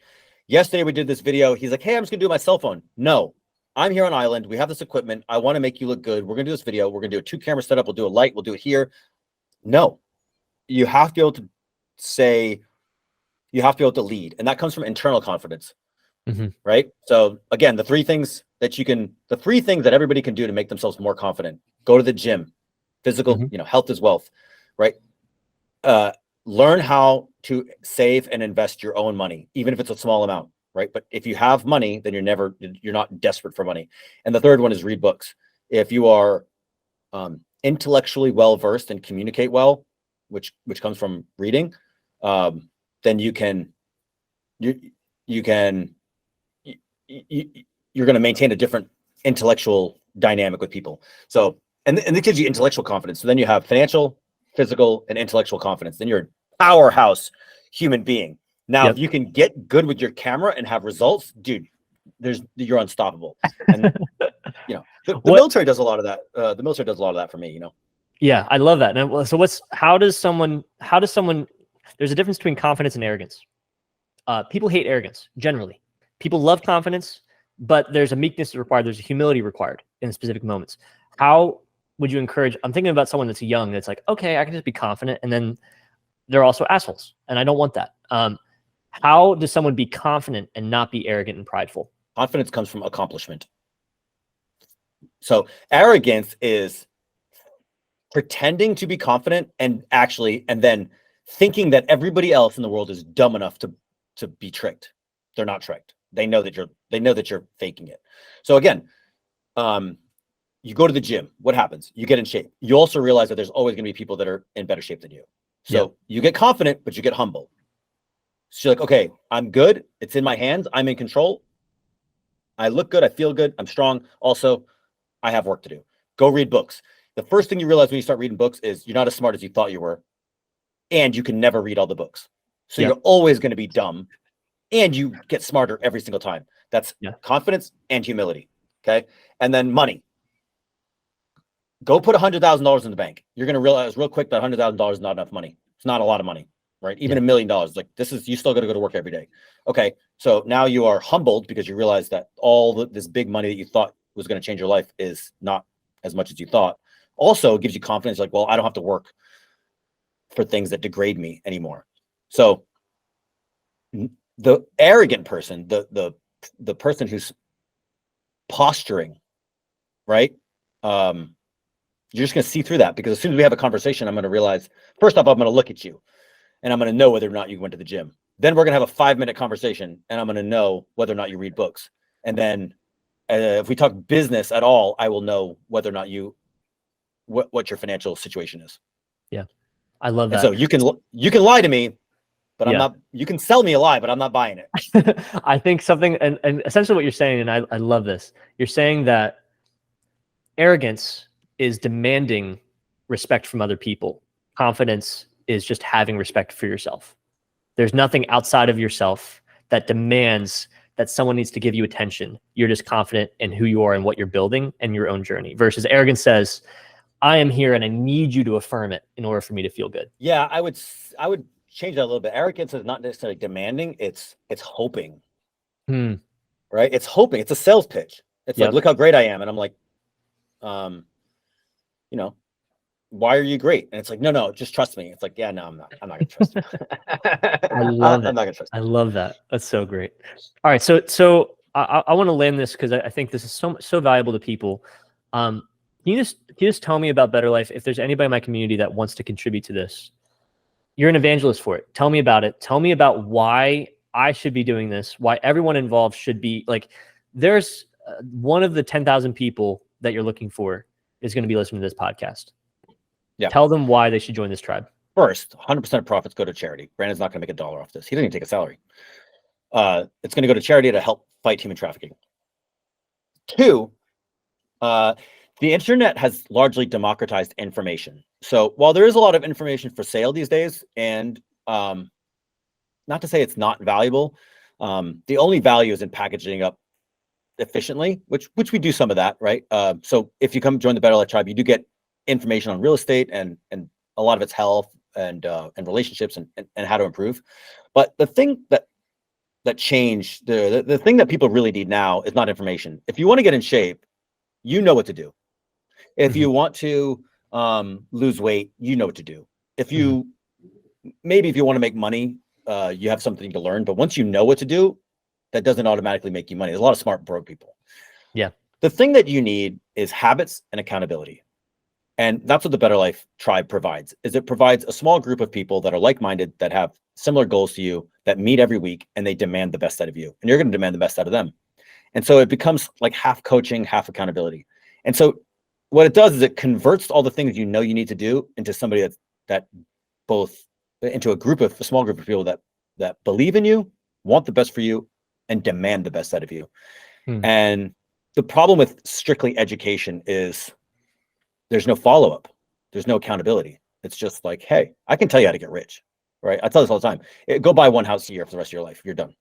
Yesterday we did this video. He's like, hey, I'm just gonna do it on my cell phone. No, I'm here on island. We have this equipment. I want to make you look good. We're gonna do this video. We're gonna do a 2-camera setup. We'll do a light. We'll do it here. No, you have to be able to say, you have to be able to lead. And that comes from internal confidence, right? So again, the three things that everybody can do to make themselves more confident: go to the gym, physical, health is wealth, right? Learn how to save and invest your own money, even if it's a small amount, right? But if you have money, then you're not desperate for money. And the third one is read books. If you are intellectually well-versed and communicate well, which comes from reading, then you're going to maintain a different intellectual dynamic with people. So, and it gives you intellectual confidence. So then you have financial, physical, and intellectual confidence. Then you're a powerhouse human being. Now, if you can get good with your camera and have results, dude, you're unstoppable. And the military does a lot of that. The military does a lot of that for me. Yeah, I love that. And so how does someone? There's a difference between confidence and arrogance. People hate arrogance generally. People love confidence, but there's a meekness required. There's a humility required in specific moments. How would you encourage? I'm thinking about someone that's young, that's like, okay, I can just be confident. And then they're also assholes. And I don't want that. How does someone be confident and not be arrogant and prideful? Confidence comes from accomplishment. So arrogance is pretending to be confident and then thinking that everybody else in the world is dumb enough to be tricked. They're not tricked. They know that you're faking it. So again, you go to the gym. What happens? You get in shape. You also realize that there's always going to be people that are in better shape than you. So you get confident, but you get humble. So you're like, okay, I'm good. It's in my hands. I'm in control. I look good. I feel good. I'm strong. Also, I have work to do. Go read books. The first thing you realize when you start reading books is you're not as smart as you thought you were. And you can never read all the books. So you're always going to be dumb. And you get smarter every single time. That's confidence and humility. Okay. And then money. Go put $100,000 in the bank. You're going to realize real quick that $100,000 is not enough money. It's not a lot of money, right? Even $1 million. Like you still got to go to work every day. Okay. So now you are humbled because you realize that this big money that you thought was going to change your life is not as much as you thought. Also gives you confidence. Like, well, I don't have to work for things that degrade me anymore. So the arrogant person, the person who's posturing, right? You're just going to see through that, because as soon as we have a conversation, I'm going to realize, first off, I'm going to look at you and I'm going to know whether or not you went to the gym. Then we're going to have a 5-minute conversation and I'm going to know whether or not you read books. And then if we talk business at all, I will know whether or not what your financial situation is. Yeah. I love that. And so you can lie to me, but I'm not. You can sell me a lie, but I'm not buying it. I think something, and essentially what you're saying, and I love this. You're saying that arrogance is demanding respect from other people. Confidence is just having respect for yourself. There's nothing outside of yourself that demands that someone needs to give you attention. You're just confident in who you are and what you're building and your own journey. Versus arrogance says, I am here and I need you to affirm it in order for me to feel good. Yeah, I would change that a little bit. Arrogance is not necessarily demanding, it's hoping. Right? It's hoping. It's a sales pitch. It's like, look how great I am. And I'm like, you know, why are you great? And it's like, no, just trust me. It's like, yeah, no, I'm not gonna trust you. I love I'm not gonna trust you. I love that. That's so great. All right. So I want to land this because I think this is so valuable to people. Can you just tell me about Better Life? If there's anybody in my community that wants to contribute to this, you're an evangelist for it. Tell me about it. Tell me about why I should be doing this, why everyone involved should be like, there's one of the 10,000 people that you're looking for is going to be listening to this podcast. Yeah. Tell them why they should join this tribe. First, 100% of profits go to charity. Brandon's not going to make $1 off this. He doesn't even take a salary. It's going to go to charity to help fight human trafficking. 2, the internet has largely democratized information. So while there is a lot of information for sale these days, and not to say it's not valuable, the only value is in packaging up efficiently, which we do some of that, right? So if you come join the Better Life Tribe, you do get information on real estate and a lot of its health and relationships and how to improve. But the thing that changed, the thing that people really need now is not information. If you want to get in shape, you know what to do. If you want to lose weight, you know what to do. If you if you want to make money, you have something to learn. But once you know what to do, that doesn't automatically make you money. There's a lot of smart broke people. Yeah. The thing that you need is habits and accountability. And that's what the Better Life Tribe provides, is it provides a small group of people that are like-minded, that have similar goals to you, that meet every week, and they demand the best out of you. And you're going to demand the best out of them. And so it becomes like half coaching, half accountability. And so what it does is it converts all the things you know you need to do into somebody into a small group of people that believe in you, want the best for you, and demand the best out of you. And the problem with strictly education is there's no follow-up. There's no accountability. It's just like, hey, I can tell you how to get rich, right? I tell this all the time. Go buy one house a year for the rest of your life. You're done.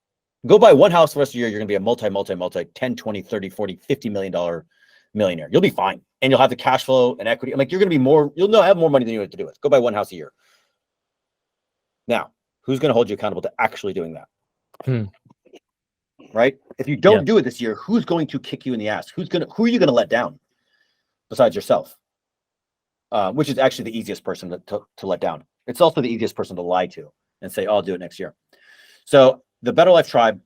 Go buy one house for the rest of the year. You're going to be a multi 10, 20, 30, 40, $50 million millionaire. You'll be fine. And you'll have the cash flow and equity. I'm like, you're going to be you'll have more money than you have to do with. Go buy one house a year. Now, who's going to hold you accountable to actually doing that? Right? If you don't do it this year, who's going to kick you in the ass? Who are you going to let down besides yourself? Which is actually the easiest person to let down. It's also the easiest person to lie to and say, I'll do it next year. So the Better Life Tribe,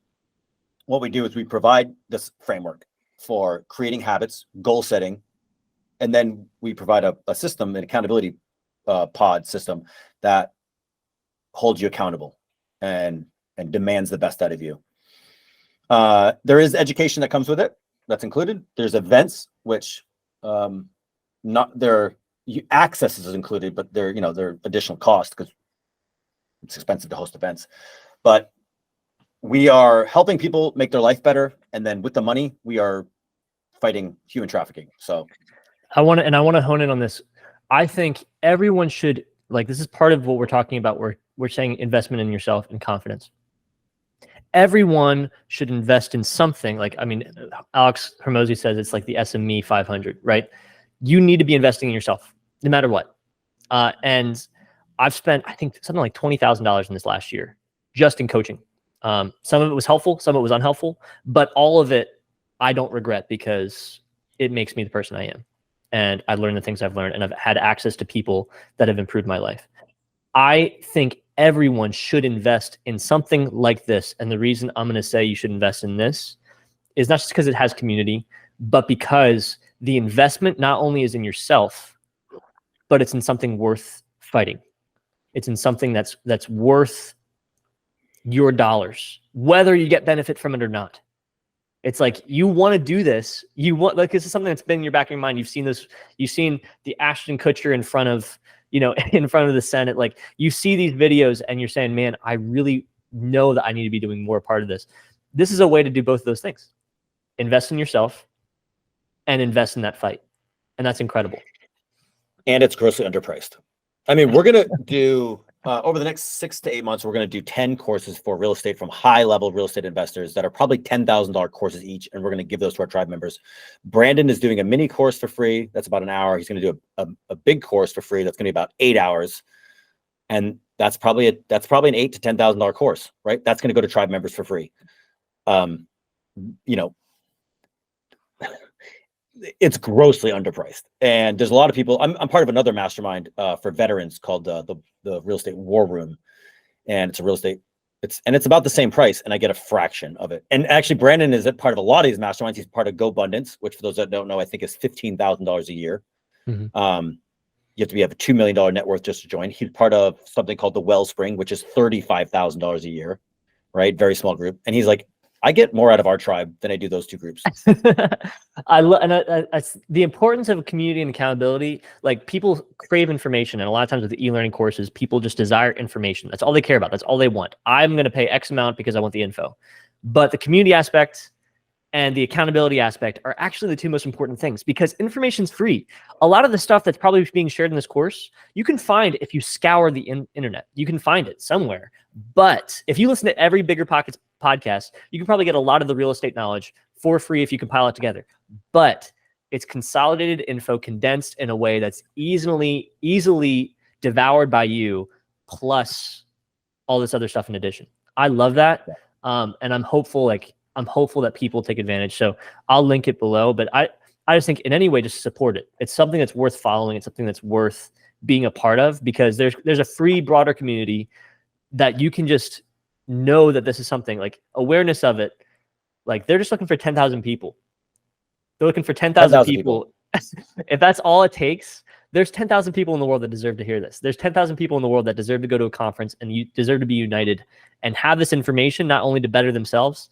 what we do is we provide this framework for creating habits, goal setting, and then we provide a system, an accountability pod system that holds you accountable and demands the best out of you. There is education that comes with it. That's included. There's events, which access is included, but they're additional cost because it's expensive to host events. But we are helping people make their life better, and then with the money, we are fighting human trafficking. So I want to hone in on this. I think everyone should, like, this is part of what we're talking about. We're saying investment in yourself and confidence. Everyone should invest in something. Like, I mean, Alex Hormozy says it's like the SME 500, right? You need to be investing in yourself no matter what. And I've spent, I think, something like $20,000 in this last year just in coaching. Some of it was helpful, some of it was unhelpful, but all of it I don't regret because it makes me the person I am. And I learned the things I've learned, and I've had access to people that have improved my life. I think everyone should invest in something like this. And the reason I'm going to say you should invest in this is not just because it has community, but because the investment not only is in yourself, but it's in something worth fighting. It's in something that's worth your dollars, whether you get benefit from it or not. It's like, you want to do this. You want, like, this is something that's been in your back of your mind. You've seen this. You've seen the Ashton Kutcher in front of, in front of the Senate. Like, you see these videos and you're saying, man, I really know that I need to be doing more part of this. This is a way to do both of those things. Invest in yourself and invest in that fight. And that's incredible. And it's grossly underpriced. I mean, we're going to do, over the next 6 to 8 months, we're going to do 10 courses for real estate from high-level real estate investors that are probably $10,000 courses each, and we're going to give those to our tribe members. Brandon is doing a mini course for free. That's about an hour. He's going to do a big course for free. That's going to be about 8 hours. And that's probably an $8,000 to $10,000 course, right? That's going to go to tribe members for free. It's grossly underpriced, and there's a lot of people. I'm part of another mastermind for veterans called the Real Estate War Room, and it's a real estate. It's about the same price, and I get a fraction of it. And actually, Brandon is a part of a lot of these masterminds. He's part of GoBundance, which for those that don't know, I think is $15,000 a year. Mm-hmm. You have to have a $2 million net worth just to join. He's part of something called the Wellspring, which is $35,000 a year, right? Very small group, and he's like, I get more out of our tribe than I do those two groups. I the importance of community and accountability. Like, people crave information, and a lot of times with the e-learning courses, people just desire information. That's all they care about. That's all they want. I'm going to pay X amount because I want the info. But the community aspect and the accountability aspect are actually the two most important things, because information's free. A lot of the stuff that's probably being shared in this course, you can find if you scour the internet. You can find it somewhere. But if you listen to every Bigger Pockets podcast, you can probably get a lot of the real estate knowledge for free if you compile it together. But it's consolidated info, condensed in a way that's easily devoured by you, plus all this other stuff in addition. I love that. And I'm hopeful that people take advantage. So I'll link it below, but I just think in any way, just support it. It's something that's worth following. It's something that's worth being a part of, because there's a free, broader community that you can just know that this is something, like, awareness of it. Like, they're just looking for 10,000 people. They're looking for 10,000 people. If that's all it takes, there's 10,000 people in the world that deserve to hear this. There's 10,000 people in the world that deserve to go to a conference, and you deserve to be united and have this information, not only to better themselves,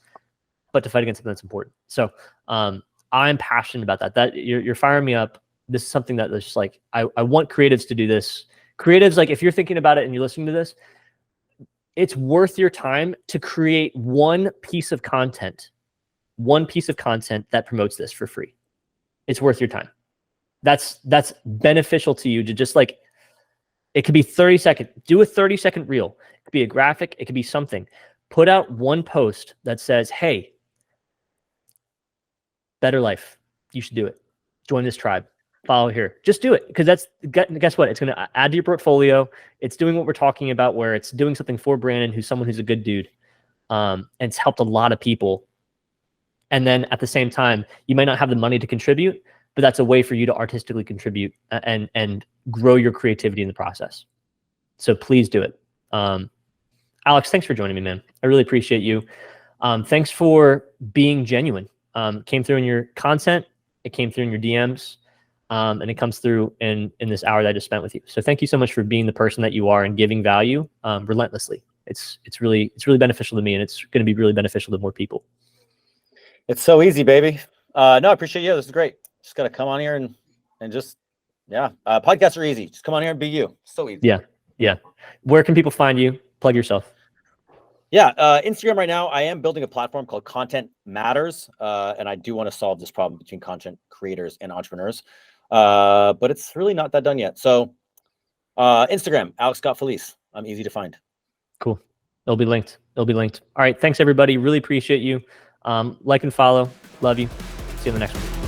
but to fight against something that's important. So I'm passionate about that. You're firing me up. This is something that is just like, I want creatives to do this. Creatives, like, if you're thinking about it and you're listening to this, it's worth your time to create one piece of content that promotes this for free. It's worth your time. That's beneficial to you to just, like, it could be 30 second, do a 30-second reel. It could be a graphic. It could be something. Put out one post that says, hey, better life. You should do it. Join this tribe. Follow here. Just do it, because guess what? It's going to add to your portfolio. It's doing what we're talking about, where it's doing something for Brandon, who's someone who's a good dude. And it's helped a lot of people. And then at the same time, you might not have the money to contribute, but that's a way for you to artistically contribute and grow your creativity in the process. So please do it. Alex, thanks for joining me, man. I really appreciate you. Thanks for being genuine. Came through in your content. It came through in your DMs. And it comes through in this hour that I just spent with you. So thank you so much for being the person that you are and giving value relentlessly. It's really beneficial to me, and it's going to be really beneficial to more people. It's so easy, baby. No, I appreciate you. This is great. Just got to come on here and just, podcasts are easy. Just come on here and be you. So easy. Yeah. Where can people find you? Plug yourself. Yeah, Instagram right now, I am building a platform called Content Matters, and I do want to solve this problem between content creators and entrepreneurs, but it's really not that done yet. So Instagram, Alex Scott Felix. I'm easy to find. Cool. It'll be linked. All right. Thanks, everybody. Really appreciate you. Like and follow. Love you. See you in the next one.